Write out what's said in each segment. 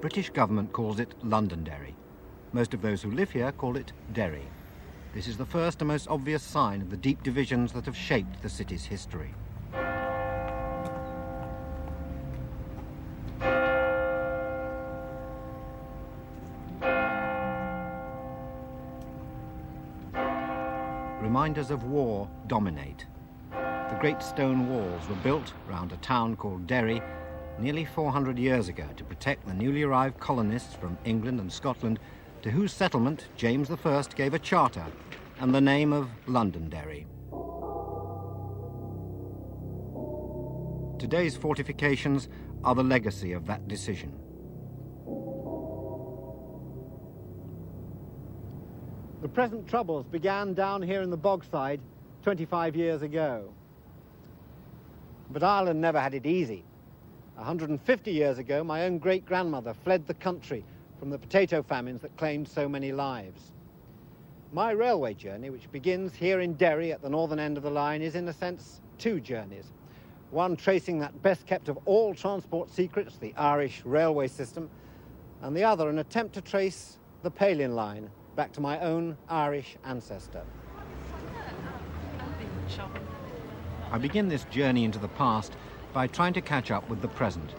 British government calls it Londonderry. Most of those who live here call it Derry. This is the first and most obvious sign of the deep divisions that have shaped the city's history. Reminders of war dominate. The great stone walls were built round a town called Derry nearly 400 years ago to protect the newly arrived colonists from England and Scotland, to whose settlement James I gave a charter and the name of Londonderry. Today's fortifications are the legacy of that decision. The present troubles began down here in the bogside 25 years ago. But Ireland never had it easy. 150 years ago, my own great-grandmother fled the country from the potato famines that claimed so many lives. My railway journey, which begins here in Derry at the northern end of the line, is in a sense two journeys. One tracing that best-kept of all transport secrets, the Irish railway system, and the other an attempt to trace the Palin line back to my own Irish ancestor. I begin this journey into the past by trying to catch up with the present,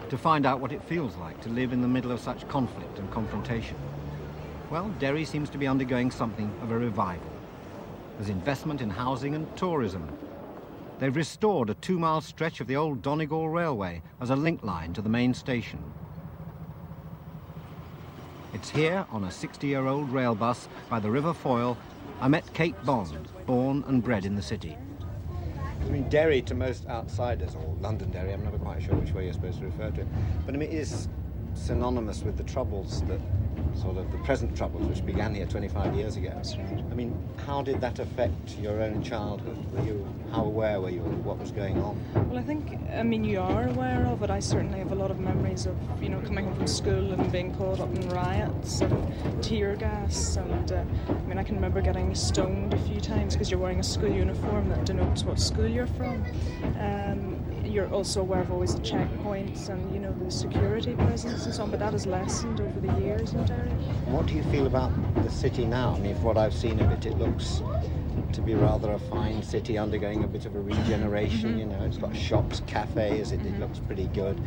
to find out what it feels like to live in the middle of such conflict and confrontation. Well, Derry seems to be undergoing something of a revival. There's investment in housing and tourism. They've restored a 2-mile stretch of the old Donegal Railway as a link line to the main station. It's here, on a 60-year-old rail bus by the River Foyle, I met Kate Bond, born and bred in the city. I mean, Derry to most outsiders, or Londonderry, I'm never quite sure which way you're supposed to refer to it, but I mean, it is synonymous with the troubles that, sort of the present troubles, which began here 25 years ago. I mean, how did that affect your own childhood? How aware were you of what was going on? Well, I mean, you are aware of it. I certainly have a lot of memories of, coming home from school and being caught up in riots and tear gas. And, I can remember getting stoned a few times because you're wearing a school uniform that denotes what school you're from. You're also aware of always the checkpoints and, the security presence and so on, but that has lessened over the years in Derry. What do you feel about the city now? I mean, from what I've seen of it, it looks to be rather a fine city undergoing a bit of a regeneration, It's got shops, cafes, it looks pretty good.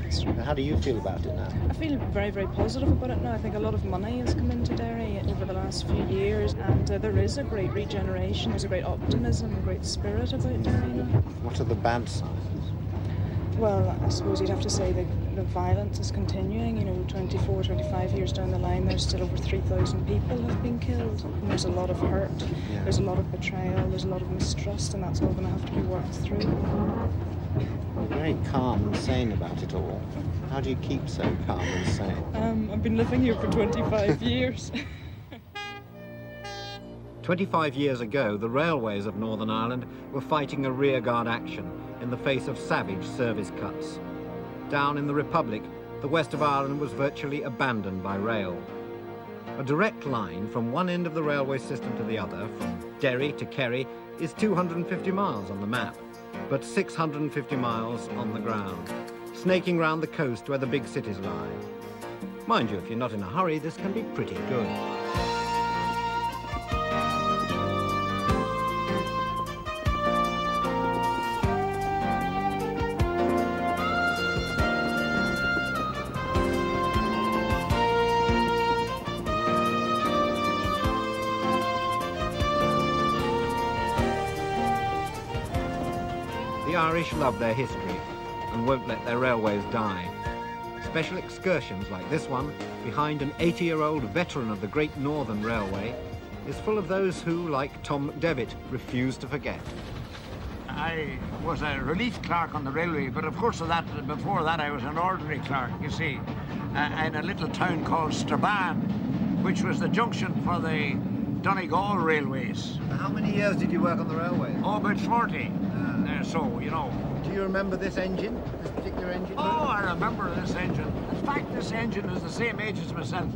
How do you feel about it now? I feel very, very positive about it now. I think a lot of money has come into Derry over the last few years, and there is a great regeneration, there's a great optimism, a great spirit about Derry now. What are the bad signs? Well, I suppose you'd have to say the violence is continuing. 24, 25 years down the line, there's still over 3,000 people have been killed. And there's a lot of hurt, there's a lot of betrayal, there's a lot of mistrust, and that's all going to have to be worked through. You're very calm and sane about it all. How do you keep so calm and sane? I've been living here for 25 years. 25 years ago, the railways of Northern Ireland were fighting a rearguard action in the face of savage service cuts. Down in the Republic, the west of Ireland was virtually abandoned by rail. A direct line from one end of the railway system to the other, from Derry to Kerry, is 250 miles on the map, but 650 miles on the ground, snaking round the coast where the big cities lie. Mind you, if you're not in a hurry, this can be pretty good. The Irish love their history and won't let their railways die. Special excursions like this one, behind an 80-year-old veteran of the Great Northern Railway, is full of those who, like Tom McDevitt, refuse to forget. I was a relief clerk on the railway, but of course before that I was an ordinary clerk, you see, in a little town called Strabane, which was the junction for the Donegal railways. How many years did you work on the railway? Oh, about 40. Do you remember this engine, this particular engine? Oh, I remember this engine. In fact, this engine is the same age as myself.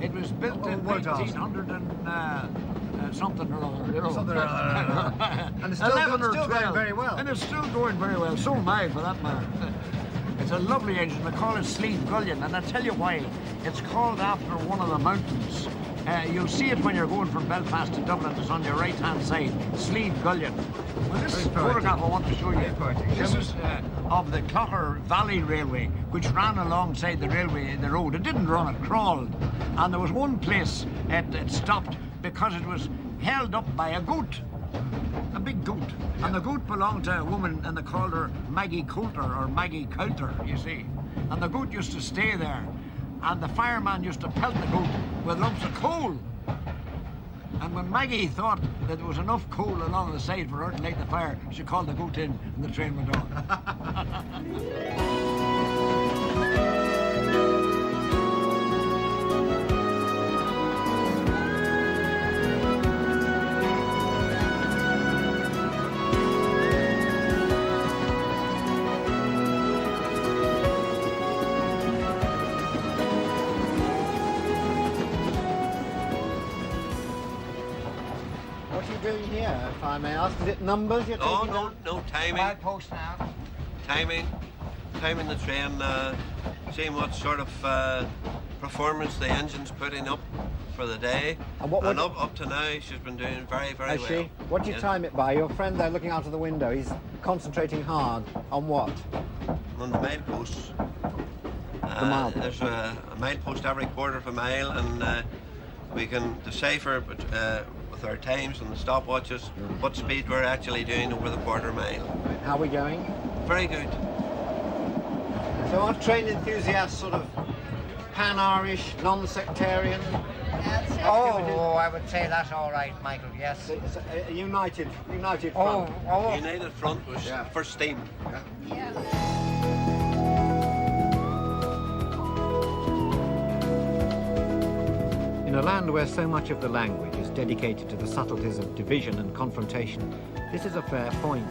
It was built in 1900 and something or other, Something or other. And it's still going very well. And it's still going very well. So am I, for that matter. It's a lovely engine. They call it Sleeve Gullion, and I'll tell you why. It's called after one of the mountains. You'll see it when you're going from Belfast to Dublin. It's on your right-hand side, Sleeve Gullion. Well, this photograph I want to show you. This is of the Clougher Valley Railway, which ran alongside the railway, the road. It didn't run, it crawled. And there was one place it stopped because it was held up by a goat. A big goat. And the goat belonged to a woman, and they called her Maggie Coulter, or Maggie Coulter, you see. And the goat used to stay there. And the fireman used to pelt the goat with lumps of coal. And when Maggie thought that there was enough coal along the side for her to light the fire, she called the goat in, and the train went on. What are you doing here, if I may ask? Is it numbers you're taking down? No, timing. Flag post now. Timing the train, seeing what sort of performance the engine's putting up for the day. And what would- up to now, she's been doing very, very Has well. she? What do you time it by? Your friend there looking out of the window, he's concentrating hard. On what? On the mileposts. mile There's a milepost every quarter of a mile, and we can decipher with our times and the stopwatches what speed we're actually doing over the quarter mile. How are we going? Very good. So are train enthusiasts sort of pan-Irish, non-sectarian? Oh, I would say that's all right, Michael, yes. It's a united front. Oh. United Front was first steam. In a land where so much of the language is dedicated to the subtleties of division and confrontation, this is a fair point.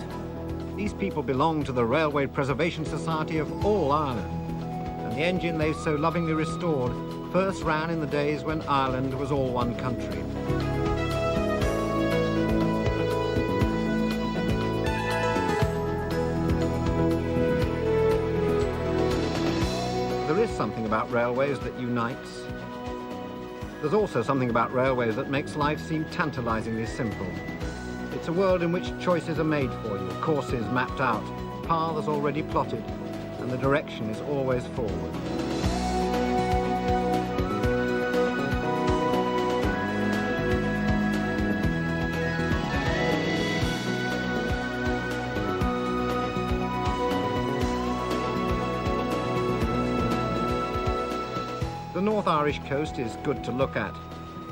These people belong to the Railway Preservation Society of all Ireland, and the engine they've so lovingly restored first ran in the days when Ireland was all one country. There is something about railways that unites. There's also something about railways that makes life seem tantalizingly simple. It's a world in which choices are made for you, courses mapped out, paths already plotted, and the direction is always forward. The North Irish coast is good to look at.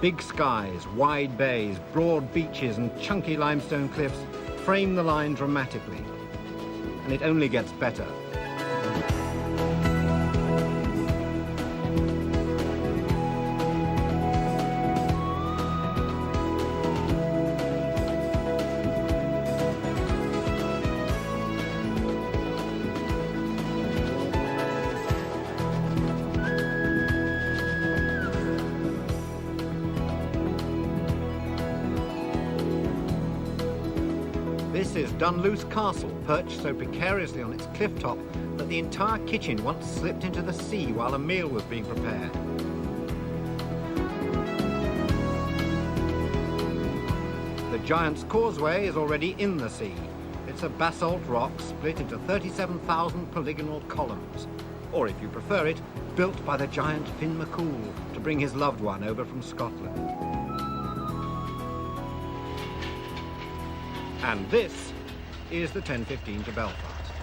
Big skies, wide bays, broad beaches and chunky limestone cliffs frame the line dramatically. And it only gets better. This is Dunluce Castle, perched so precariously on its cliff top that the entire kitchen once slipped into the sea while a meal was being prepared. The Giant's Causeway is already in the sea. It's a basalt rock split into 37,000 polygonal columns, or if you prefer it, built by the giant Finn McCool to bring his loved one over from Scotland. And this is the 10:15 to Belfast.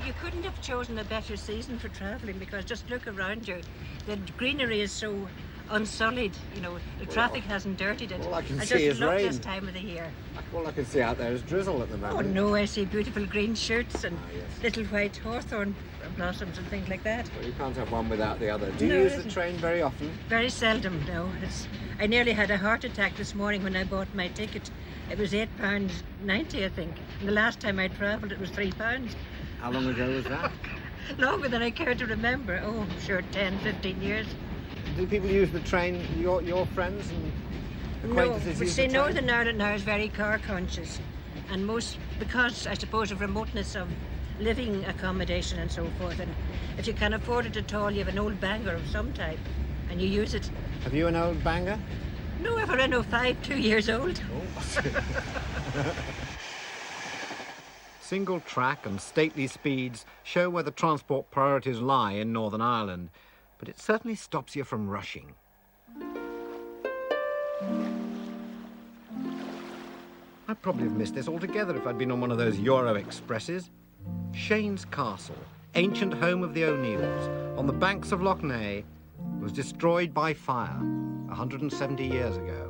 You couldn't have chosen a better season for travelling, because just look around you. The greenery is so unsullied, you know, the traffic hasn't dirtied it. All I can I see just is love rain. this time of the year. All I can see out there is drizzle at the Oh moment. no, I see beautiful green shirts and yes. little white hawthorn blossoms and things like that. Well, you can't have one without the other. Do you No, use it the isn't. train very often? Very seldom, no. I nearly had a heart attack this morning when I bought my ticket. It was £8.90, I think. And the last time I travelled, it was £3. How long ago was that? Longer than I care to remember. Oh, I'm sure 10, 15 years. Do people use the train, your friends and No, acquaintances but use see, the train? Northern Ireland now is very car conscious, and most, because I suppose of remoteness of living accommodation and so forth. And if you can afford it at all, you have an old banger of some type and you use it. Have you an old banger? No, I've a Renault 5, 2 years old. Single track and stately speeds show where the transport priorities lie in Northern Ireland, but it certainly stops you from rushing. I'd probably have missed this altogether if I'd been on one of those Euro Expresses. Shane's Castle, ancient home of the O'Neills, on the banks of Lough Neagh, was destroyed by fire 170 years ago.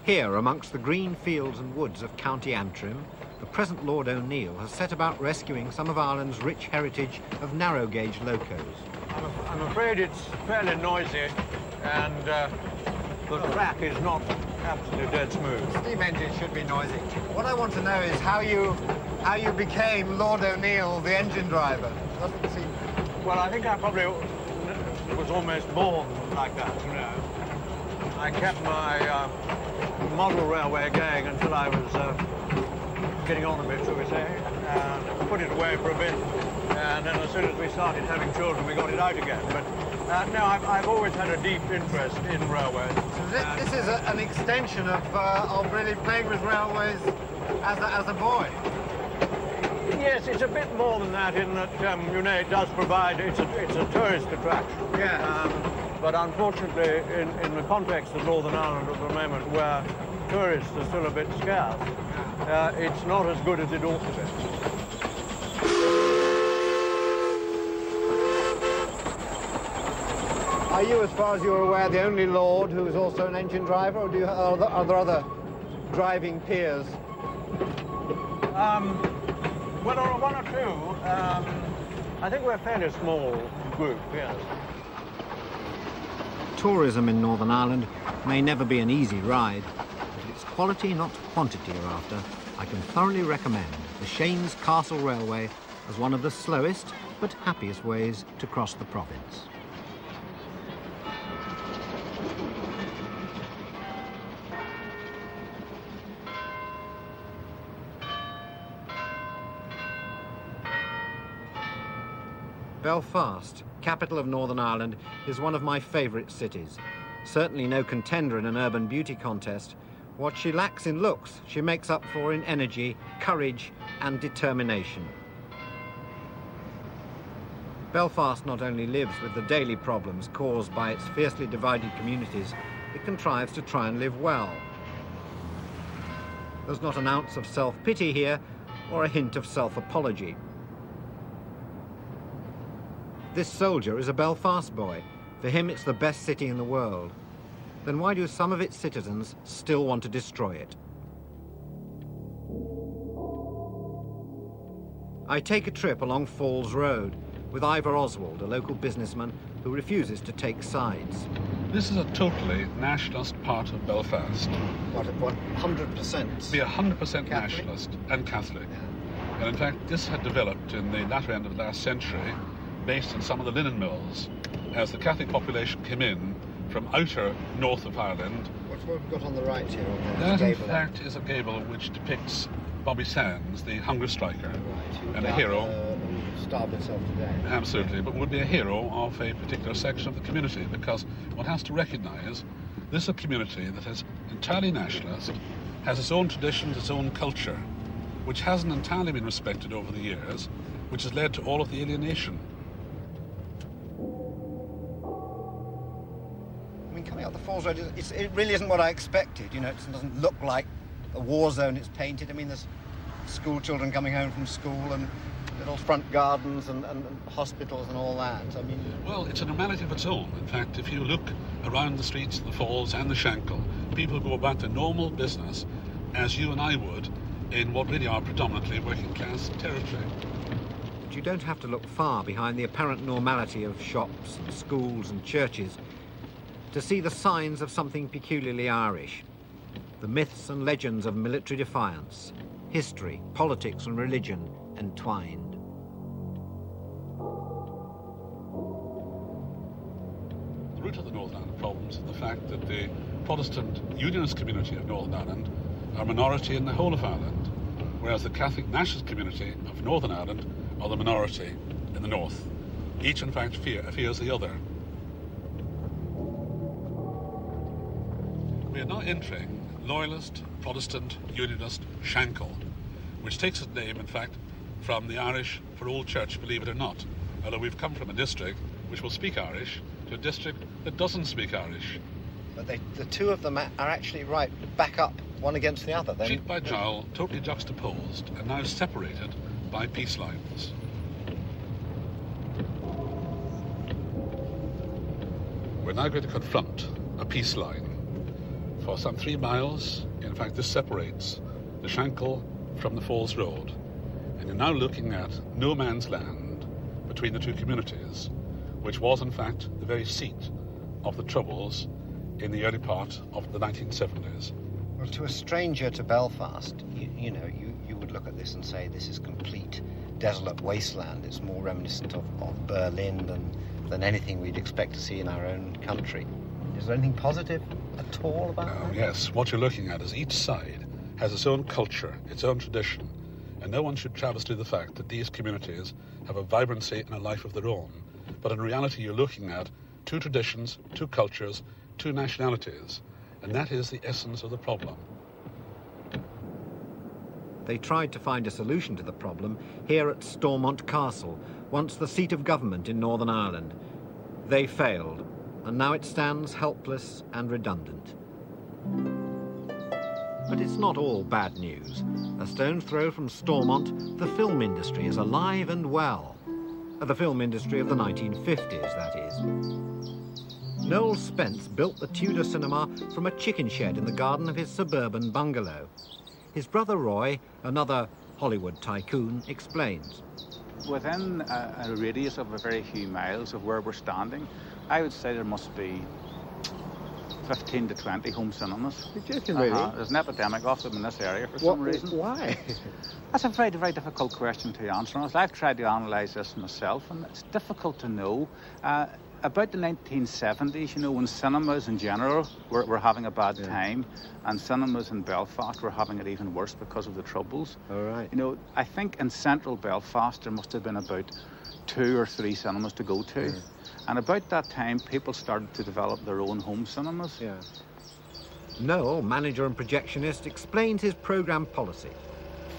Here, amongst the green fields and woods of County Antrim, the present Lord O'Neill has set about rescuing some of Ireland's rich heritage of narrow-gauge locos. I'm afraid it's fairly noisy, and the track is not absolutely dead smooth. Steam engines should be noisy. What I want to know is how you became Lord O'Neill, the engine driver. Doesn't seem... Well, I think I probably was almost born like that, you know. I kept my model railway going until I was getting on a bit, shall we say, and put it away for a bit. And then as soon as we started having children, we got it out again. But no, I've always had a deep interest in railways. So this is an extension of really playing with railways as a boy. Yes, it's a bit more than that in that, you know, it does provide, it's a tourist attraction. Yeah. But unfortunately, in the context of Northern Ireland at the moment, where tourists are still a bit scarce, it's not as good as it ought to be. Are you, as far as you're aware, the only lord who is also an engine driver, or are there other driving peers? Well, there are one or two. I think we're a fairly small group, yes. Tourism in Northern Ireland may never be an easy ride, but if it's quality, not quantity you're after, I can thoroughly recommend the Shane's Castle Railway as one of the slowest but happiest ways to cross the province. Belfast, capital of Northern Ireland, is one of my favourite cities. Certainly no contender in an urban beauty contest. What she lacks in looks, she makes up for in energy, courage and determination. Belfast not only lives with the daily problems caused by its fiercely divided communities, it contrives to try and live well. There's not an ounce of self-pity here, or a hint of self-apology. This soldier is a Belfast boy. For him, it's the best city in the world. Then why do some of its citizens still want to destroy it? I take a trip along Falls Road with Ivor Oswald, a local businessman who refuses to take sides. This is a totally nationalist part of Belfast. What 100%? Be 100% nationalist and Catholic. Yeah. And in fact, this had developed in the latter end of the last century, based on some of the linen mills, as the Catholic population came in from outer north of Ireland. What's what we've got on the right here? That, in fact, is a gable which depicts Bobby Sands, the hunger striker, right, and a hero. Starved himself to death. Absolutely, but would be a hero of a particular section of the community, because one has to recognise this is a community that is entirely nationalist, has its own traditions, its own culture, which hasn't entirely been respected over the years, which has led to all of the alienation. Coming up the Falls Road, it really isn't what I expected. You know, it doesn't look like a war zone it's painted. I mean, there's school children coming home from school and little front gardens and hospitals and all that. I mean... Well, it's a normality of its own. In fact, if you look around the streets of the Falls and the Shankill, people go about their normal business as you and I would in what really are predominantly working-class territory. But you don't have to look far behind the apparent normality of shops and schools and churches to see the signs of something peculiarly Irish. The myths and legends of military defiance, history, politics and religion entwined. The root of the Northern Ireland problems is the fact that the Protestant Unionist community of Northern Ireland are a minority in the whole of Ireland, whereas the Catholic Nationalist community of Northern Ireland are the minority in the north. Each, in fact, fears the other. We are now entering Loyalist, Protestant, Unionist Shankill, which takes its name, in fact, from the Irish for Old Church, believe it or not, although we've come from a district which will speak Irish to a district that doesn't speak Irish. But the two of them are actually right back up one against the other. Cheek by jowl, totally juxtaposed, and now separated by peace lines. We're now going to confront a peace line. For some 3 miles, in fact, this separates the Shankill from the Falls Road. And you're now looking at no man's land between the two communities, which was, in fact, the very seat of the Troubles in the early part of the 1970s. Well, to a stranger to Belfast, you would look at this and say this is complete desolate wasteland. It's more reminiscent of Berlin than anything we'd expect to see in our own country. Is there anything positive at all about that? Yes, what you're looking at is each side has its own culture, its own tradition, and no one should travesty the fact that these communities have a vibrancy and a life of their own. But in reality, you're looking at two traditions, two cultures, two nationalities, and that is the essence of the problem. They tried to find a solution to the problem here at Stormont Castle, once the seat of government in Northern Ireland. They failed, and now it stands helpless and redundant. But it's not all bad news. A stone's throw from Stormont, the film industry is alive and well. The film industry of the 1950s, that is. Noel Spence built the Tudor cinema from a chicken shed in the garden of his suburban bungalow. His brother Roy, another Hollywood tycoon, explains. Within a radius of a very few miles of where we're standing, I would say there must be 15 to 20 home cinemas. You're joking, really? There's an epidemic of them in this area for some reason. Why? That's a very, very difficult question to answer. I've tried to analyse this myself, and it's difficult to know. About the 1970s, when cinemas in general were having a bad time, and cinemas in Belfast were having it even worse because of the Troubles. All right. I think in central Belfast there must have been about 2 or 3 cinemas to go to. Yeah. And about that time, people started to develop their own home cinemas. Yeah. Noel, manager and projectionist, explains his programme policy.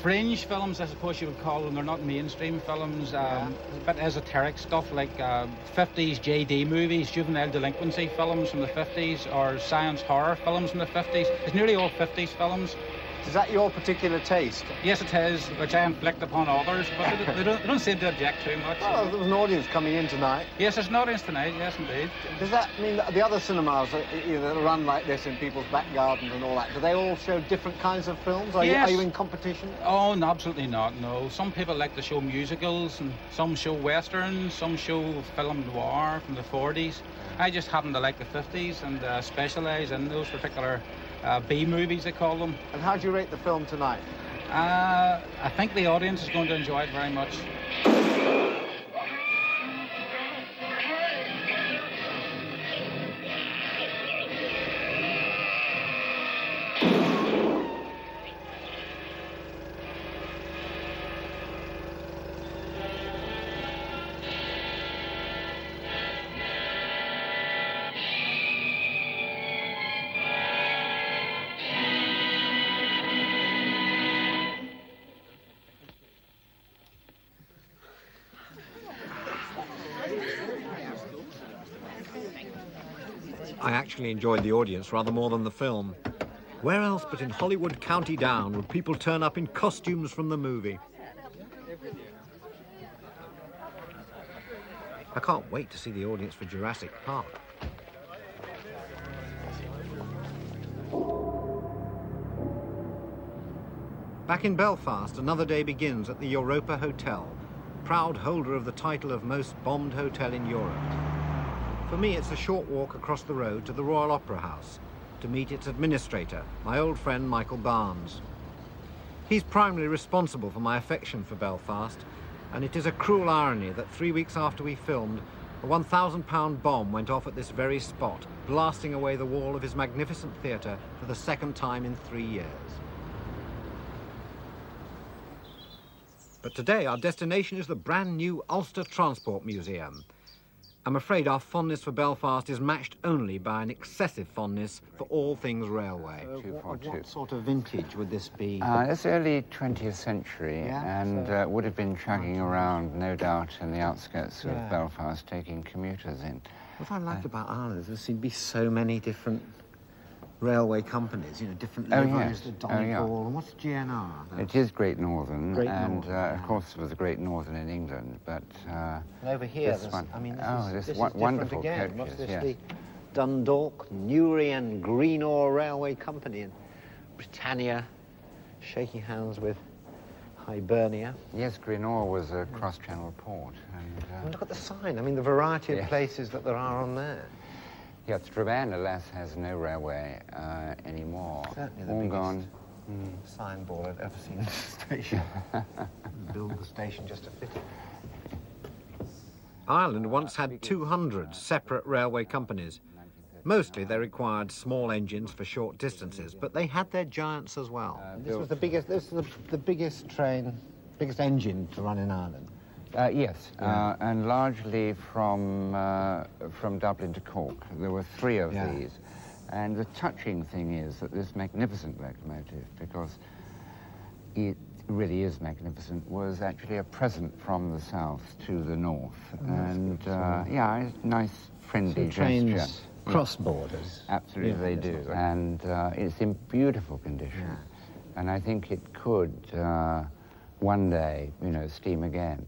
Fringe films, I suppose you would call them. They're not mainstream films. A bit esoteric stuff like 50s JD movies, juvenile delinquency films from the 50s, or science horror films from the 50s. It's nearly all 50s films. Is that your particular taste? Yes, it is, which I inflict upon others, but they don't seem to object too much. Well, there was an audience coming in tonight. Yes, there's an audience tonight, yes, indeed. Does that mean that the other cinemas that run like this in people's back gardens and all that, do they all show different kinds of films? Are you in competition? Oh, no, absolutely not, no. Some people like to show musicals, and some show westerns, some show film noir from the 40s. I just happen to like the 50s and specialise in those particular B movies, they call them. And how do you rate the film tonight? I think the audience is going to enjoy it very much. I actually enjoyed the audience rather more than the film. Where else but in Hollywood County Down would people turn up in costumes from the movie? I can't wait to see the audience for Jurassic Park. Back in Belfast, another day begins at the Europa Hotel, proud holder of the title of most bombed hotel in Europe. For me, it's a short walk across the road to the Royal Opera House to meet its administrator, my old friend Michael Barnes. He's primarily responsible for my affection for Belfast, and it is a cruel irony that 3 weeks after we filmed, a 1,000-pound bomb went off at this very spot, blasting away the wall of his magnificent theatre for the second time in 3 years. But today our destination is the brand new Ulster Transport Museum. I'm afraid our fondness for Belfast is matched only by an excessive fondness for all things railway. What sort of vintage would this be? It's early 20th century, and would have been chugging around, no doubt, in the outskirts of Belfast, taking commuters in. What I liked about Ireland is there seem to be so many different railway companies, you know, different liveries, the Donegal, and what's GNR? It is Great Northern, of course there was a Great Northern in England, but and over here, this one, I mean, this is wonderful again. coaches, What's this, yes. the Dundalk, Newry and Greenore Railway Company in Britannia, shaking hands with Hibernia. Yes, Greenore was a cross-channel port. And look at the sign, I mean, the variety of places that there are on there. Yeah, Strabane, alas, has no railway anymore. Certainly the all biggest gone. signboard I've ever seen in the station. Build the station just to fit it. Ireland once had 200 separate railway companies. Mostly they required small engines for short distances, but they had their giants as well. This was the biggest. This was the biggest train, biggest engine to run in Ireland. Yes, and largely from Dublin to Cork. There were 3 of these. And the touching thing is that this magnificent locomotive, because it really is magnificent, was actually a present from the south to the north. And a nice, friendly gesture. Trains cross borders. Absolutely, they do. And it's in beautiful condition. And I think it could one day, you know, steam again.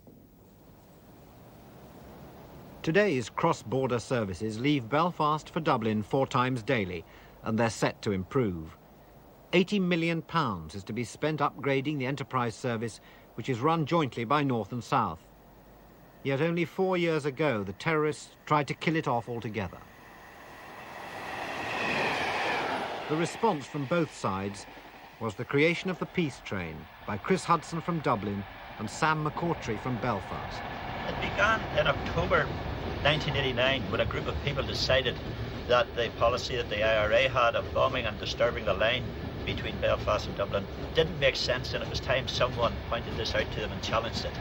Today's cross-border services leave Belfast for Dublin 4 times daily, and they're set to improve. £80 million is to be spent upgrading the Enterprise service, which is run jointly by North and South. Yet only 4 years ago, the terrorists tried to kill it off altogether. The response from both sides was the creation of the Peace Train by Chris Hudson from Dublin and Sam McCourtry from Belfast. It began in October 1989 when a group of people decided that the policy that the IRA had of bombing and disturbing the line between Belfast and Dublin didn't make sense, and it was time someone pointed this out to them and challenged it.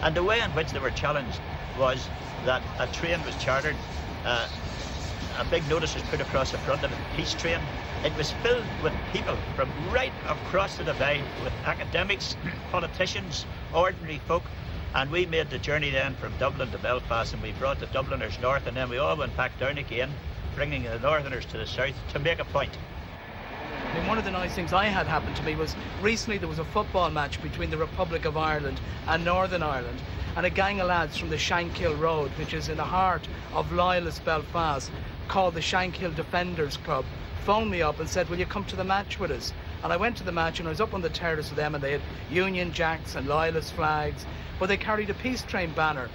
And the way in which they were challenged was that a train was chartered, a big notice was put across the front of it, Peace Train. It was filled with people from right across the divide, with academics, politicians, ordinary folk. And we made the journey then from Dublin to Belfast, and we brought the Dubliners north, and then we all went back down again, bringing the Northerners to the south to make a point. I mean, one of the nice things I had happen to me was recently there was a football match between the Republic of Ireland and Northern Ireland, and a gang of lads from the Shankill Road, which is in the heart of loyalist Belfast, called the Shankill Defenders Club, phoned me up and said, will you come to the match with us? And I went to the match, and I was up on the terrace with them, and they had Union Jacks and loyalist flags, but they carried a Peace Train banner.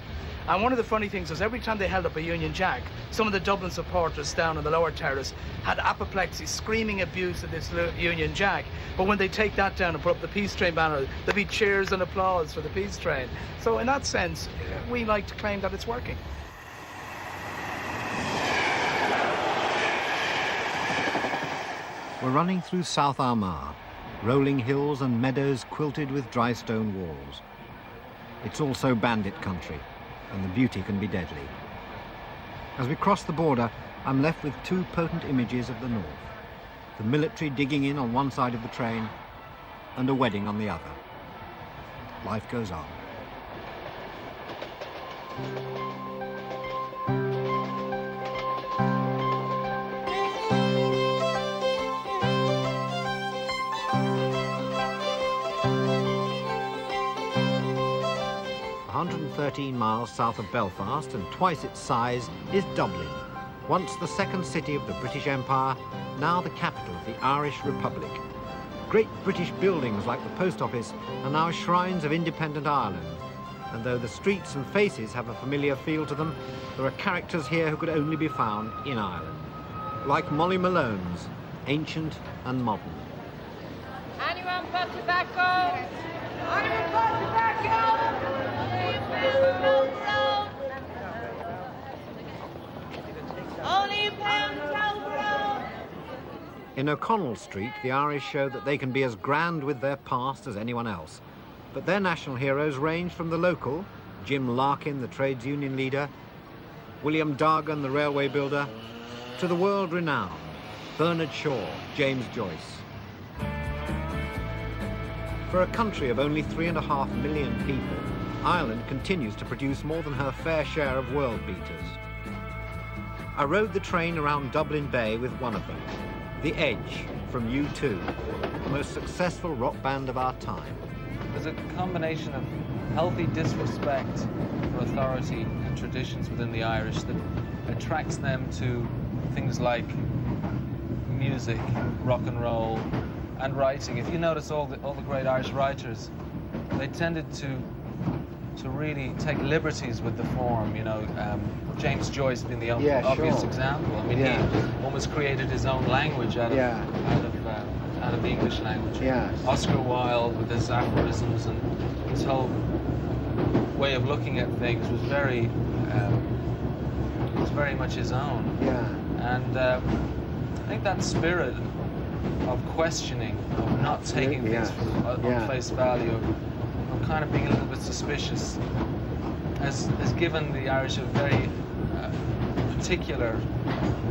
And one of the funny things was every time they held up a Union Jack, some of the Dublin supporters down on the lower terrace had apoplexy, screaming abuse of this Union Jack. But when they take that down and put up the Peace Train banner, there'd be cheers and applause for the Peace Train. So in that sense, we like to claim that it's working. We're running through South Armagh, rolling hills and meadows quilted with dry stone walls. It's also bandit country, and the beauty can be deadly. As we cross the border, I'm left with 2 potent images of the north. The military digging in on one side of the train, and a wedding on the other. Life goes on. – 113 miles south of Belfast and twice its size is Dublin, once the second city of the British Empire, now the capital of the Irish Republic. Great British buildings like the post office are now shrines of independent Ireland, and though the streets and faces have a familiar feel to them, there are characters here who could only be found in Ireland, like Molly Malone's, ancient and modern. Anyway, Anyone got tobacco? Anyone got tobacco? Only a pound toll. In O'Connell Street, the Irish show that they can be as grand with their past as anyone else. But their national heroes range from the local, Jim Larkin, the trades union leader, William Dargan, the railway builder, to the world-renowned Bernard Shaw, James Joyce. For a country of only 3.5 million people, Ireland continues to produce more than her fair share of world beaters. I rode the train around Dublin Bay with one of them, The Edge from U2, the most successful rock band of our time. There's a combination of healthy disrespect for authority and traditions within the Irish that attracts them to things like music, rock and roll, and writing. If you notice all the great Irish writers, they tended to really take liberties with the form, you know, James Joyce being the obvious example. I mean, he almost created his own language out of the English language. Oscar Wilde with his aphorisms and his whole way of looking at things was very much his own. And I think that spirit of questioning, of not taking things on face value, of kind of being a little bit suspicious, has given the Irish a very particular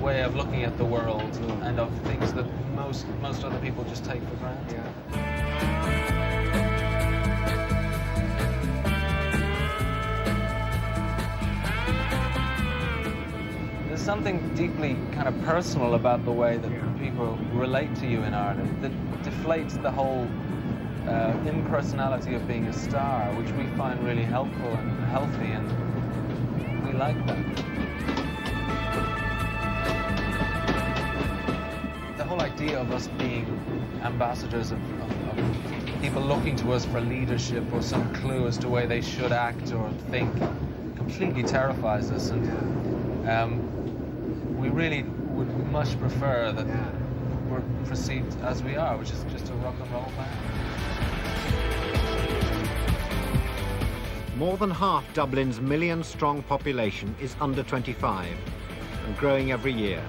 way of looking at the world and of things that most other people just take for granted. There's something deeply kind of personal about the way that people relate to you in Ireland that deflates the whole impersonality of being a star, which we find really helpful and healthy, and we like that. The whole idea of us being ambassadors of people looking to us for leadership or some clue as to the way they should act or think completely terrifies us, and we really would much prefer that we're perceived as we are, which is just a rock and roll band. More than half Dublin's million-strong population is under 25 and growing every year.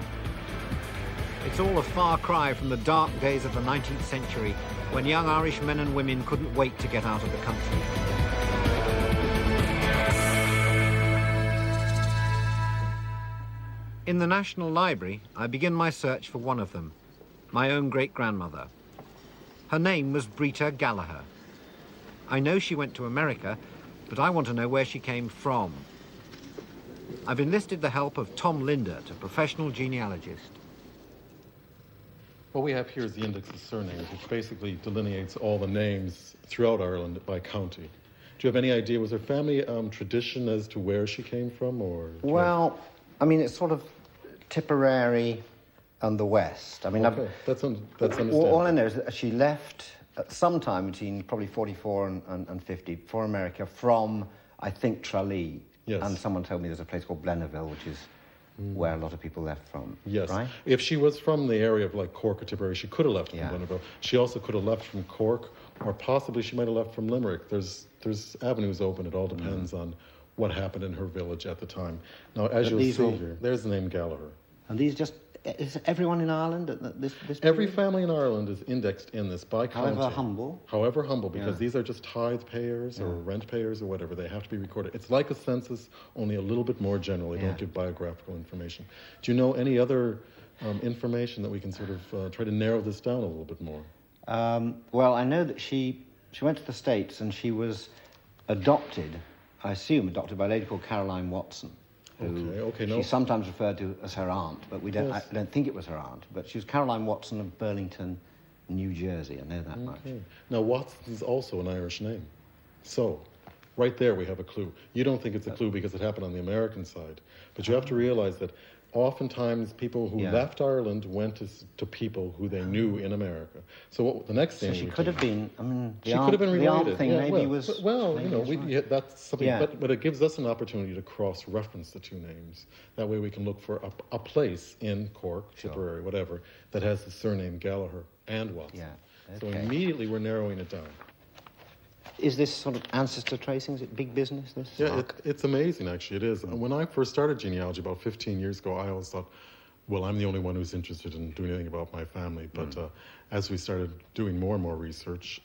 It's all a far cry from the dark days of the 19th century when young Irish men and women couldn't wait to get out of the country. In the National Library, I begin my search for one of them, my own great-grandmother. Her name was Brita Gallagher. I know she went to America, but I want to know where she came from. I've enlisted the help of Tom Lindert, a professional genealogist. What we have here is the index of surnames, which basically delineates all the names throughout Ireland by county. Do you have any idea, was there family tradition as to where she came from, or? Well, I mean, it's sort of Tipperary and the West. I mean, okay. That's understandable. All I know is that she left at some time between probably 44 and 50 for America from, I think, Tralee. Yes. And someone told me there's a place called Blennerville, which is where a lot of people left from. Yes. Right? If she was from the area of like Cork or Tipperary, she could have left from Blennerville. She also could have left from Cork, or possibly she might have left from Limerick. There's avenues open. It all depends on what happened in her village at the time. Now, as you'll see here, there's the name Gallagher. And these just, is everyone in Ireland at this Every period? family in Ireland is indexed in this by county. However humble. Because these are just tithe payers or rent payers or whatever. They have to be recorded. It's like a census, only a little bit more general. They don't give biographical information. Do you know any other information that we can sort of try to narrow this down a little bit more? Well, I know that she went to the States and she was adopted, I assume adopted by a lady called Caroline Watson. She's sometimes referred to as her aunt, but we don't. I don't think it was her aunt. But she was Caroline Watson of Burlington, New Jersey. I know that much. Now, Watson is also an Irish name, so right there we have a clue. You don't think it's a clue because it happened on the American side, but you have to realize that oftentimes people who left Ireland went to people who they knew in America. So what the next thing? So she could have been. I mean, she could have been related. The aunt thing maybe was. Well, you know, that's something. But it gives us an opportunity to cross-reference the two names. That way, we can look for a place in Cork, Tipperary, whatever, that has the surname Gallagher and Watson. So Okay. immediately we're narrowing it down. Is this sort of ancestor tracing? Is it big business, this? Yeah, it's amazing, actually. It is. When I first started genealogy about 15 years ago, I always thought, well, I'm the only one who's interested in doing anything about my family. But as we started doing more and more research,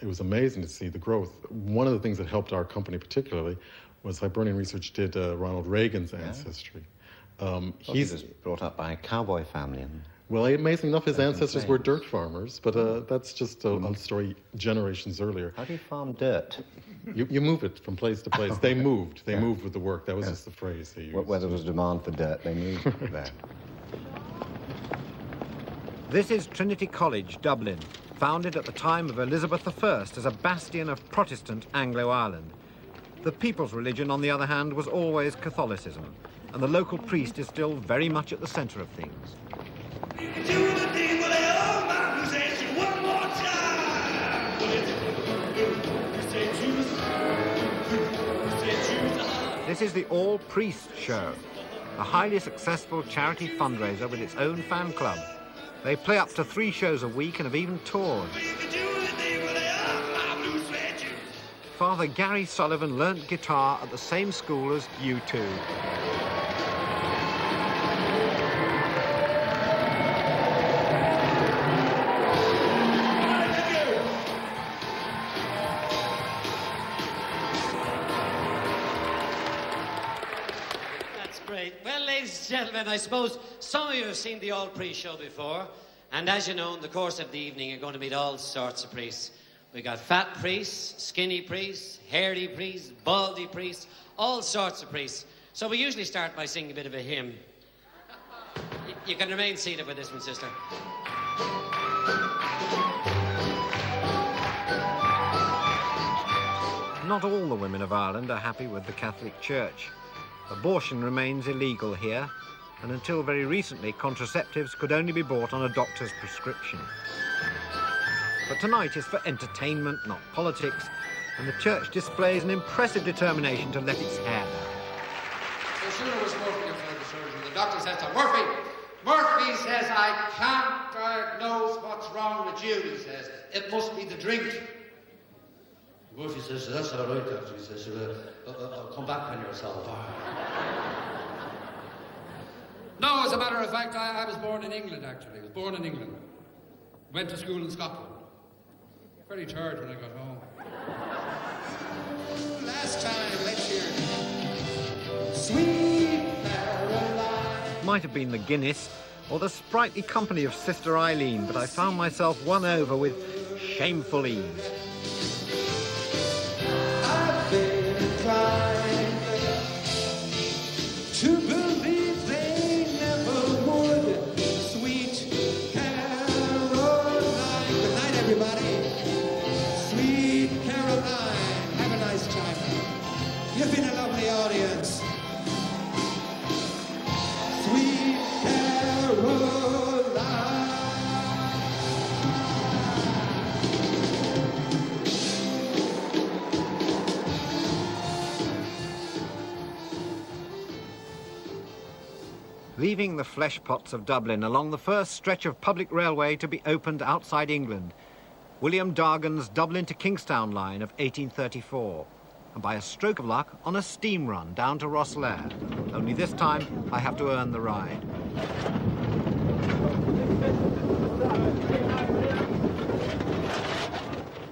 it was amazing to see the growth. One of the things that helped our company particularly was Hibernian Research did Ronald Reagan's ancestry. He was brought up by a cowboy family. Well, amazingly enough, his ancestors were dirt farmers, but that's just a story generations earlier. How do you farm dirt? You move it from place to place. They moved. They moved with the work. That was just the phrase they used. Where there was demand for dirt, they moved there. This is Trinity College, Dublin, founded at the time of Elizabeth I as a bastion of Protestant Anglo-Ireland. The people's religion, on the other hand, was always Catholicism, and the local priest is still very much at the centre of things. This is the All Priest Show, a highly successful charity fundraiser with its own fan club. They play up to 3 shows a week and have even toured. Father Gary Sullivan learnt guitar at the same school as U2. Well, ladies and gentlemen, I suppose some of you have seen the all-priest show before, and as you know, in the course of the evening, you're going to meet all sorts of priests. We got fat priests, skinny priests, hairy priests, baldy priests, all sorts of priests. So we usually start by singing a bit of a hymn. You can remain seated for this one, sister. Not all the women of Ireland are happy with the Catholic Church. Abortion remains illegal here, and until very recently, contraceptives could only be bought on a doctor's prescription. But tonight is for entertainment, not politics, and the church displays an impressive determination to let its hair down. So sooner was Murphy for the surgery. The doctor says to Murphy says, I can't diagnose what's wrong with you, he says. It must be the drink. Murphy says, that's all right, doctor. He says, I'll come back when you're sober. No, as a matter of fact, I was born in England, actually. I was born in England. Went to school in Scotland. Very tired when I got home. Last time, let's hear it. Sweet Caroline. Might have been the Guinness or the sprightly company of Sister Eileen, but I found myself won over with shameful ease. I've been trying to believe they never would. Sweet Caroline. Good night, everybody. Sweet Caroline. Have a nice time. You've been a lovely audience. Sweet Caroline. Leaving the flesh pots of Dublin along the first stretch of public railway to be opened outside England, William Dargan's Dublin to Kingstown line of 1834, and by a stroke of luck on a steam run down to Rosslare. Only this time I have to earn the ride.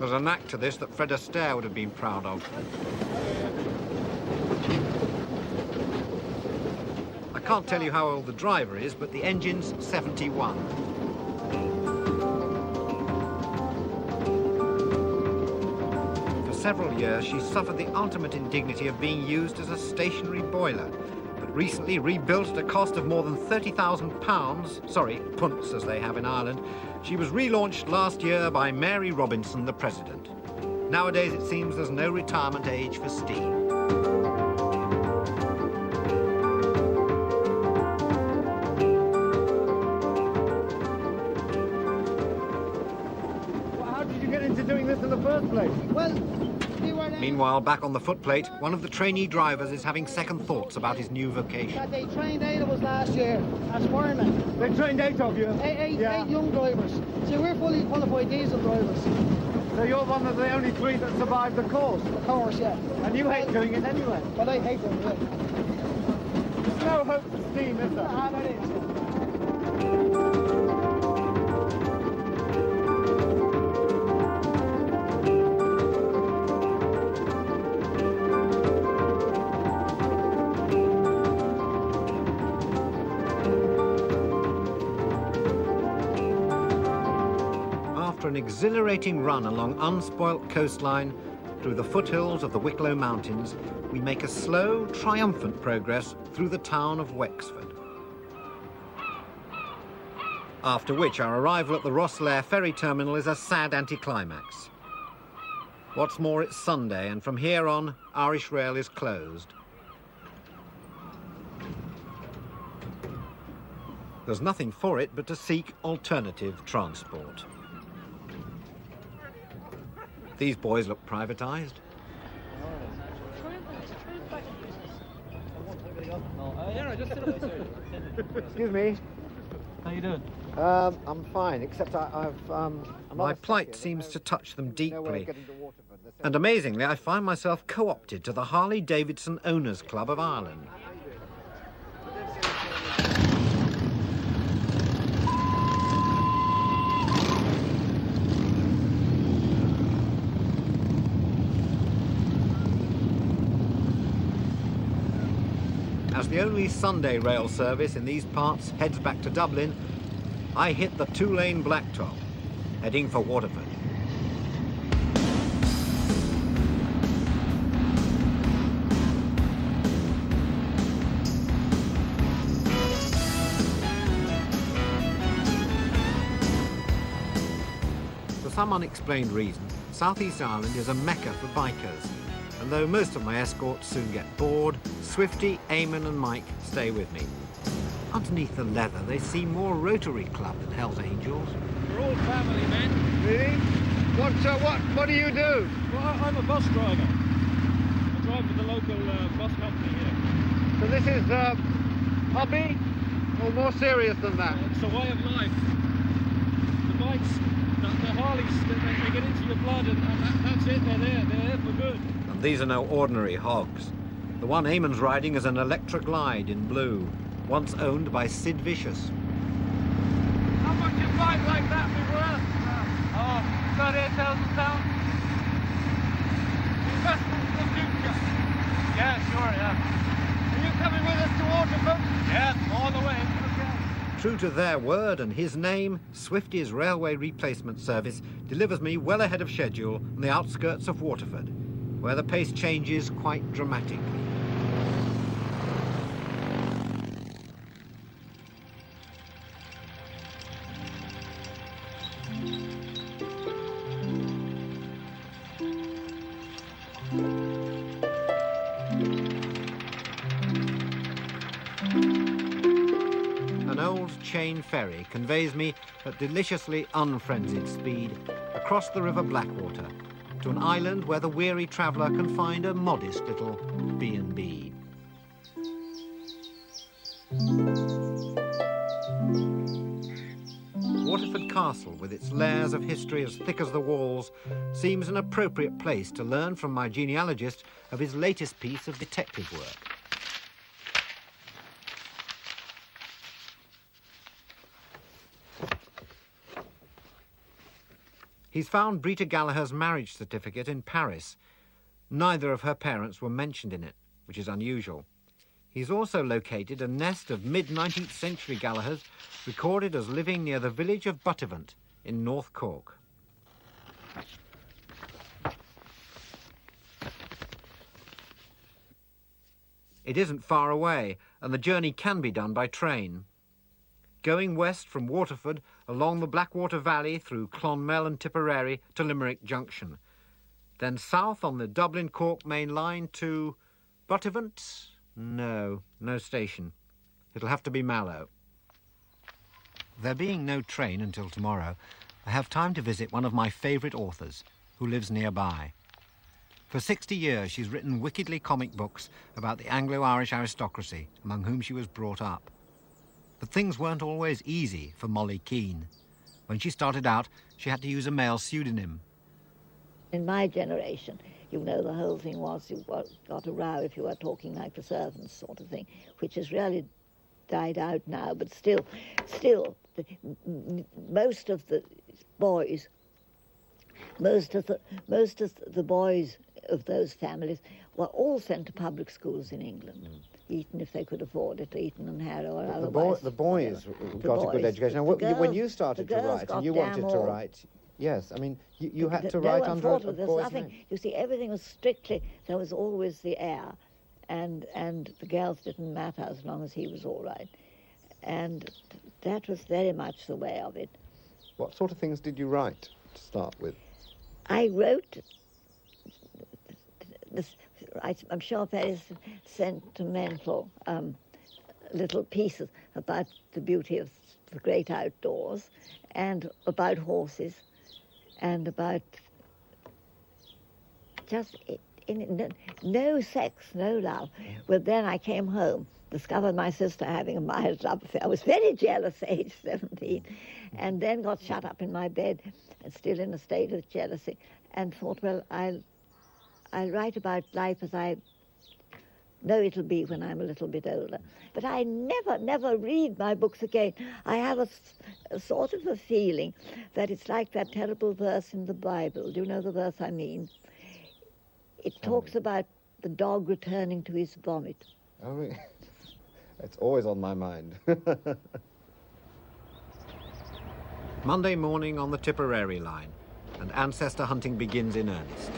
There's a knack to this that Fred Astaire would have been proud of. I can't tell you how old the driver is, but the engine's 71. For several years, she suffered the ultimate indignity of being used as a stationary boiler, but recently rebuilt at a cost of more than £30,000, sorry, punts as they have in Ireland. She was relaunched last year by Mary Robinson, the president. Nowadays, it seems there's no retirement age for steam. How did you get into doing this in the first place? Well, Meanwhile, back on the footplate, one of the trainee drivers is having second thoughts about his new vocation. They trained 8 of us last year as firemen. They trained 8 of you? Eight young drivers. See, we're fully qualified diesel drivers. So you're one of the only 3 that survived the course? The course, yeah. And you hate doing it anyway? But I hate doing it. There's no hope for steam, is there? Ah, there is. After an exhilarating run along unspoilt coastline through the foothills of the Wicklow Mountains, we make a slow, triumphant progress through the town of Wexford. After which our arrival at the Rosslare ferry terminal is a sad anticlimax. What's more, it's Sunday, and from here on, Irish Rail is closed. There's nothing for it but to seek alternative transport. These boys look privatised. Excuse me. How you doing? I'm fine, except my plight seems to touch them deeply. And amazingly, I find myself co-opted to the Harley-Davidson Owners Club of Ireland. As the only Sunday rail service in these parts heads back to Dublin, I hit the 2-lane blacktop, heading for Waterford. For some unexplained reason, South East Ireland is a mecca for bikers. And though most of my escorts soon get bored, Swifty, Eamon and Mike stay with me. Underneath the leather, they seem more Rotary Club than Hells Angels. We're all family men. Really? What do you do? Well, I'm a bus driver. I drive for the local bus company here. So this is hobby, or more serious than that? It's a way of life. The bikes, the Harleys, they get into your blood, and that's it. They're there for good. And these are no ordinary hogs. The one Eamon's riding is an Electra Glide in blue, once owned by Sid Vicious. How much a bike like that be worth? About £8,000. Investment for the future. Yeah, sure, yeah. Are you coming with us to Waterford? Yeah, all the way. True to their word and his name, Swifty's railway replacement service delivers me well ahead of schedule on the outskirts of Waterford, where the pace changes quite dramatically. An old chain ferry conveys me at deliciously unfrenzied speed across the River Blackwater to an island where the weary traveller can find a modest little B&B. Waterford Castle, with its layers of history as thick as the walls, seems an appropriate place to learn from my genealogist of his latest piece of detective work. He's found Brita Gallagher's marriage certificate in Paris. Neither of her parents were mentioned in it, which is unusual. He's also located a nest of mid-19th century Gallaghers recorded as living near the village of Buttevant in North Cork. It isn't far away, and the journey can be done by train. Going west from Waterford along the Blackwater Valley through Clonmel and Tipperary to Limerick Junction. Then south on the Dublin-Cork main line to Buttevant? No station. It'll have to be Mallow. There being no train until tomorrow, I have time to visit one of my favourite authors, who lives nearby. For 60 years, she's written wickedly comic books about the Anglo-Irish aristocracy, among whom she was brought up. But things weren't always easy for Molly Keane. When she started out, she had to use a male pseudonym. In my generation, you know, the whole thing was you got a row if you were talking like the servants sort of thing, which has really died out now, but still, most of the boys, most of the boys of those families were all sent to public schools in England. Eton, if they could afford it, Eton and Harrow or otherwise. The boys got a good education. Now, when you started to write and you wanted to write, yes, I mean, you had to write under a boy's name. You see, everything was strictly, there was always the heir, and the girls didn't matter as long as he was all right. And that was very much the way of it. What sort of things did you write to start with? I wrote I'm sure very sentimental little pieces about the beauty of the great outdoors and about horses and about just no sex, no love. Well, then I came home, discovered my sister having a mild love affair. I was very jealous, age 17, and then got shut up in my bed, and still in a state of jealousy, and thought, well, I'll write about life as I know it'll be when I'm a little bit older. But I never read my books again. I have a sort of a feeling that it's like that terrible verse in the Bible. Do you know the verse I mean? It talks about the dog returning to his vomit. Oh, really? It's always on my mind. Monday morning on the Tipperary line, and ancestor hunting begins in earnest.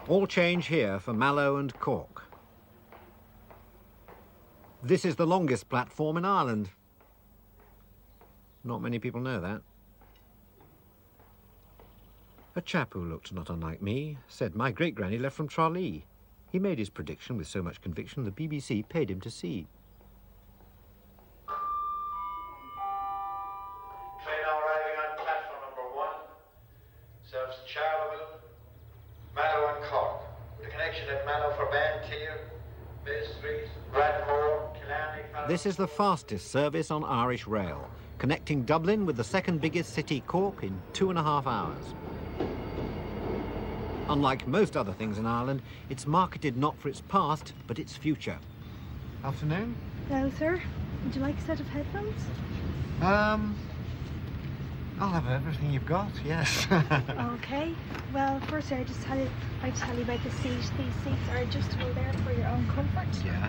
All change here for Mallow and Cork. This is the longest platform in Ireland. Not many people know that. A chap who looked not unlike me said my great-granny left from Tralee. He made his prediction with so much conviction the BBC paid him to see. Train now arriving on platform number 1 serves Charleville, Mallow and Cork, with a connection at Mallow for Banteer, Bay Street, Bradmore, Killarney. This is the fastest service on Irish rail, connecting Dublin with the second biggest city, Cork, in 2.5 hours. Unlike most other things in Ireland, it's marketed not for its past, but its future. Afternoon. Hello, sir. Would you like a set of headphones? I'll have everything you've got, yes. Okay. Well, first, I'd tell you about the seat. These seats are adjustable there for your own comfort. Yeah.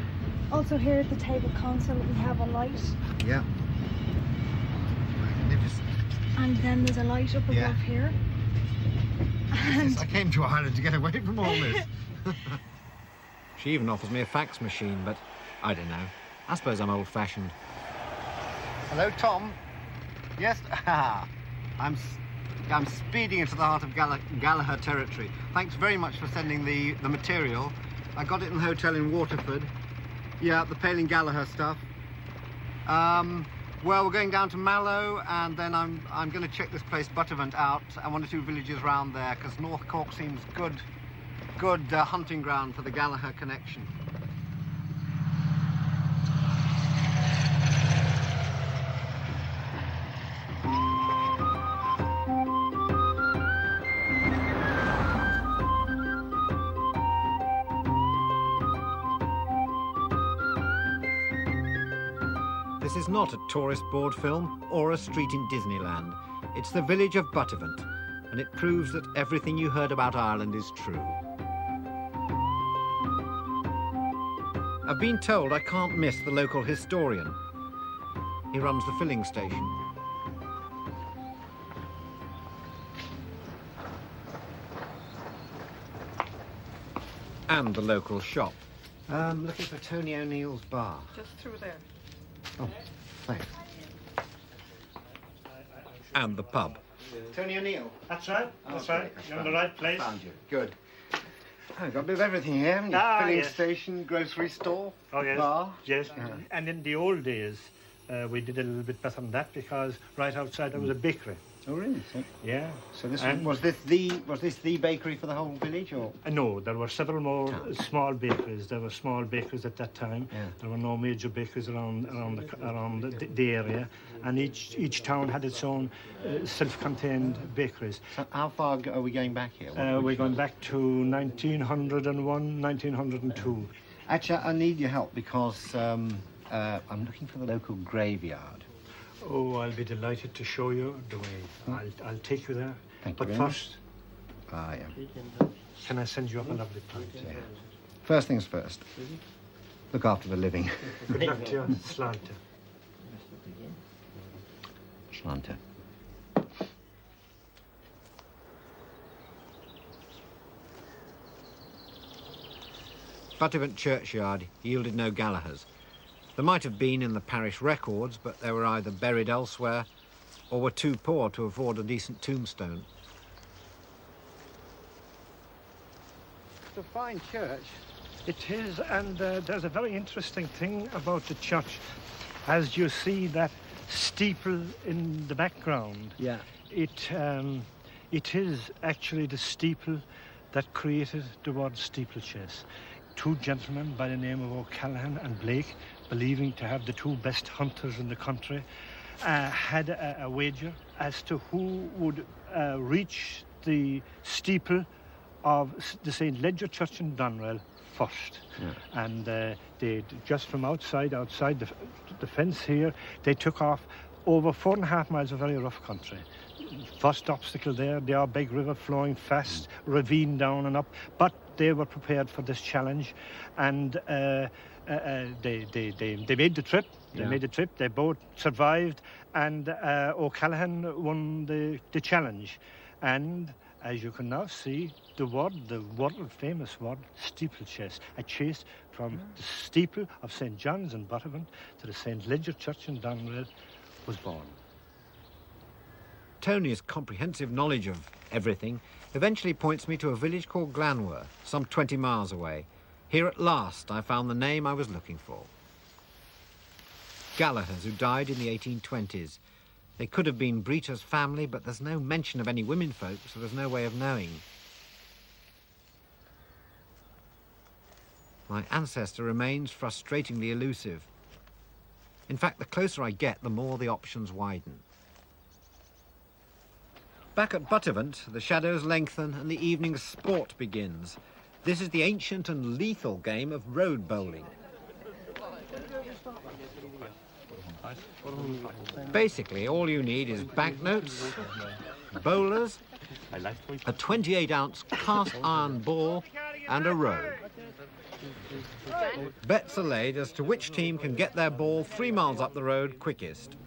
Also, here at the table console, we have a light. Yeah. And then there's a light up above here. And I came to Ireland to get away from all this. She even offers me a fax machine, but I don't know. I suppose I'm old-fashioned. Hello, Tom. Yes, I'm speeding into the heart of Gallagher territory. Thanks very much for sending the material. I got it in the hotel in Waterford. Yeah, the Palin Gallagher stuff. Well, we're going down to Mallow, and then I'm going to check this place Buttervant out and 1 or 2 villages round there, because North Cork seems good hunting ground for the Gallagher connection. This is not a tourist board film or a street in Disneyland. It's the village of Buttervant, and it proves that everything you heard about Ireland is true. I've been told I can't miss the local historian. He runs the filling station. And the local shop. Looking for Tony O'Neill's bar. Just through there. Oh, thanks. And the pub. Tony O'Neill. That's right. That's right. You're in the right place. Found you. Good. I've got a bit of everything here, haven't you? Filling station, grocery store, oh, yes. bar. Yes. And in the old days, we did a little bit better than that because right outside there was a bakery. Oh, really? So, yeah. So this was this the bakery for the whole village, or? No, there were several more small bakeries. There were small bakeries at that time. Yeah. There were no major bakeries around the area, and each town had its own self-contained bakeries. So how far are we going back here? We're going back to 1901, 1902. Actually, I need your help because I'm looking for the local graveyard. Oh, I'll be delighted to show you the way. I'll take you there. Thank you but very first, yeah. Can I send you up a lovely pint? Yeah. First things first. Look after the living. Slanta. Slanta. Buttevant churchyard yielded no Gallaghers. There might have been in the parish records, but they were either buried elsewhere or were too poor to afford a decent tombstone. It's a fine church. It is, and there's a very interesting thing about the church. As you see that steeple in the background, yeah, it is actually the steeple that created the word steeplechase. Two gentlemen by the name of O'Callaghan and Blake, believing to have the two best hunters in the country, had a wager as to who would reach the steeple of the St. Ledger Church in Doneraile first. Yeah. And they just from outside the fence here, they took off over 4.5 miles of very rough country. First obstacle there, the Arbeg River flowing fast, ravine down and up, but they were prepared for this challenge, and they made the trip. They both survived, and O'Callaghan won the challenge. And as you can now see, the world famous word steeplechase, a chase from the steeple of St. John's in Buttevant to the St. Ledger Church in Doneraile was born. Tony's comprehensive knowledge of everything eventually points me to a village called Glanworth, some 20 miles away. Here at last I found the name I was looking for. Gallaghers, who died in the 1820s. They could have been Brita's family, but there's no mention of any womenfolk, so there's no way of knowing. My ancestor remains frustratingly elusive. In fact, the closer I get, the more the options widen. Back at Buttevant, the shadows lengthen and the evening's sport begins. This is the ancient and lethal game of road bowling. Basically, all you need is banknotes, bowlers, a 28-ounce cast iron ball and a row. Bets are laid as to which team can get their ball 3 miles up the road quickest.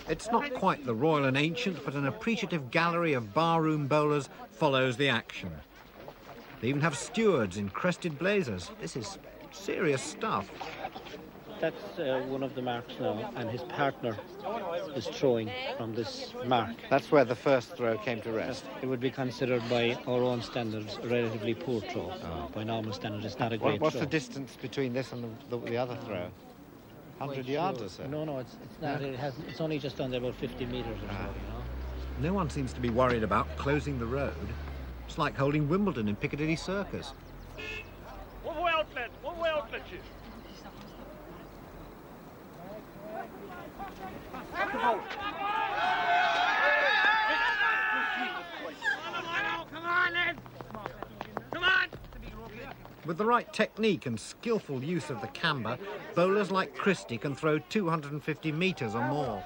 It's not quite the royal and ancient, but an appreciative gallery of barroom bowlers follows the action. They even have stewards in crested blazers. This is serious stuff. That's one of the marks now, and his partner is throwing from this mark. That's where the first throw came to rest. It would be considered by our own standards a relatively poor throw. By normal standards, it's not a great What's throw. the distance between this and the other throw? 100 yards or so? No, it's not. Yeah. It's only just under about 50 metres or so, you know. No one seems to be worried about closing the road. It's like holding Wimbledon in Piccadilly Circus. One way outlet, you. With the right technique and skillful use of the camber, bowlers like Christie can throw 250 metres or more.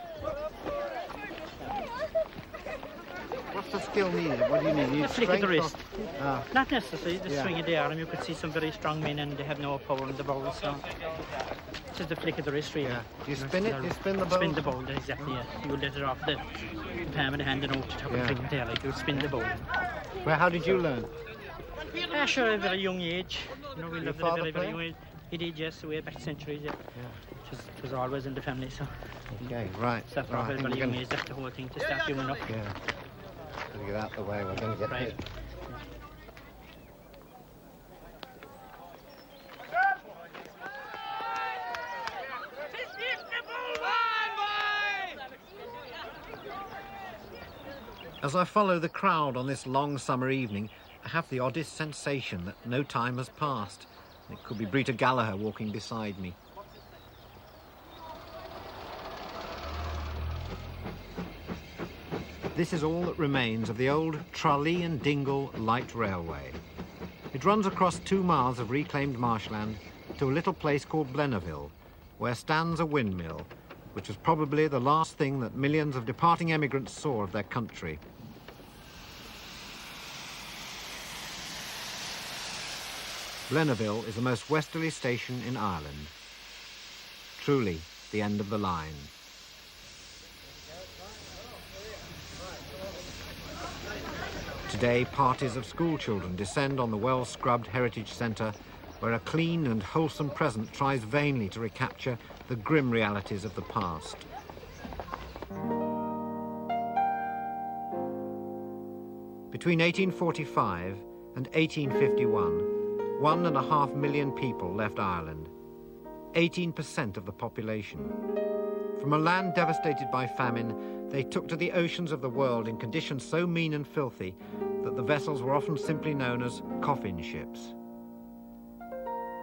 What's the skill needed? What do you need? A flick of the wrist. Not necessarily the swing of the arm. You could see some very strong men and they have no power in the bowl, so just a flick of the wrist, really. Yeah. Do you spin it? You spin the bowl? Spin the bowl, exactly, yeah. You would let it off the palm of the hand and out the top of the finger there, like you would spin the bowl. Well, how did you learn? Sure, at a very young age. You know, we lived at a very, very young age. He did, yes, way back centuries, yeah. It was always in the family, so. Okay, right. Started off at a very young age, that's the whole thing, to start doing up. Yeah. Gotta get out the way, we're going to get hit. As I follow the crowd on this long summer evening, I have the oddest sensation that no time has passed. It could be Brita Gallagher walking beside me. This is all that remains of the old Tralee and Dingle light railway. It runs across 2 miles of reclaimed marshland to a little place called Blennerville, where stands a windmill, which was probably the last thing that millions of departing emigrants saw of their country. Blennerville is the most westerly station in Ireland. Truly, the end of the line. Today, parties of school children descend on the well-scrubbed heritage centre, where a clean and wholesome present tries vainly to recapture the grim realities of the past. Between 1845 and 1851, 1.5 million people left Ireland, 18% of the population. From a land devastated by famine, they took to the oceans of the world in conditions so mean and filthy that the vessels were often simply known as coffin ships.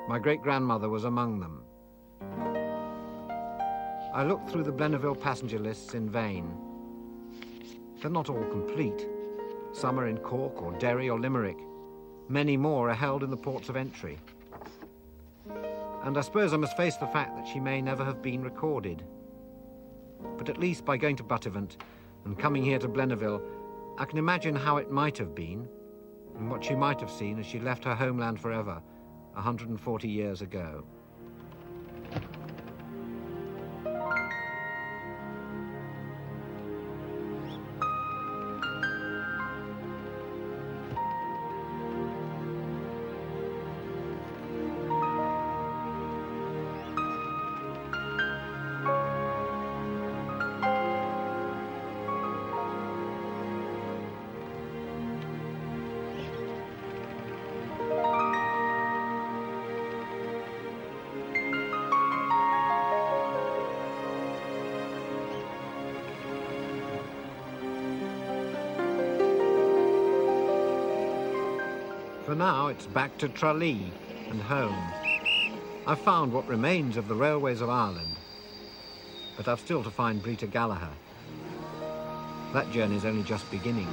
My great-grandmother was among them. I looked through the Blennerville passenger lists in vain. They're not all complete. Some are in Cork or Derry or Limerick. Many more are held in the ports of entry. And I suppose I must face the fact that she may never have been recorded. But at least by going to Buttevant and coming here to Blennerville, I can imagine how it might have been and what she might have seen as she left her homeland forever 140 years ago. For now, it's back to Tralee and home. I've found what remains of the railways of Ireland, but I've still to find Brita Gallagher. That journey's only just beginning.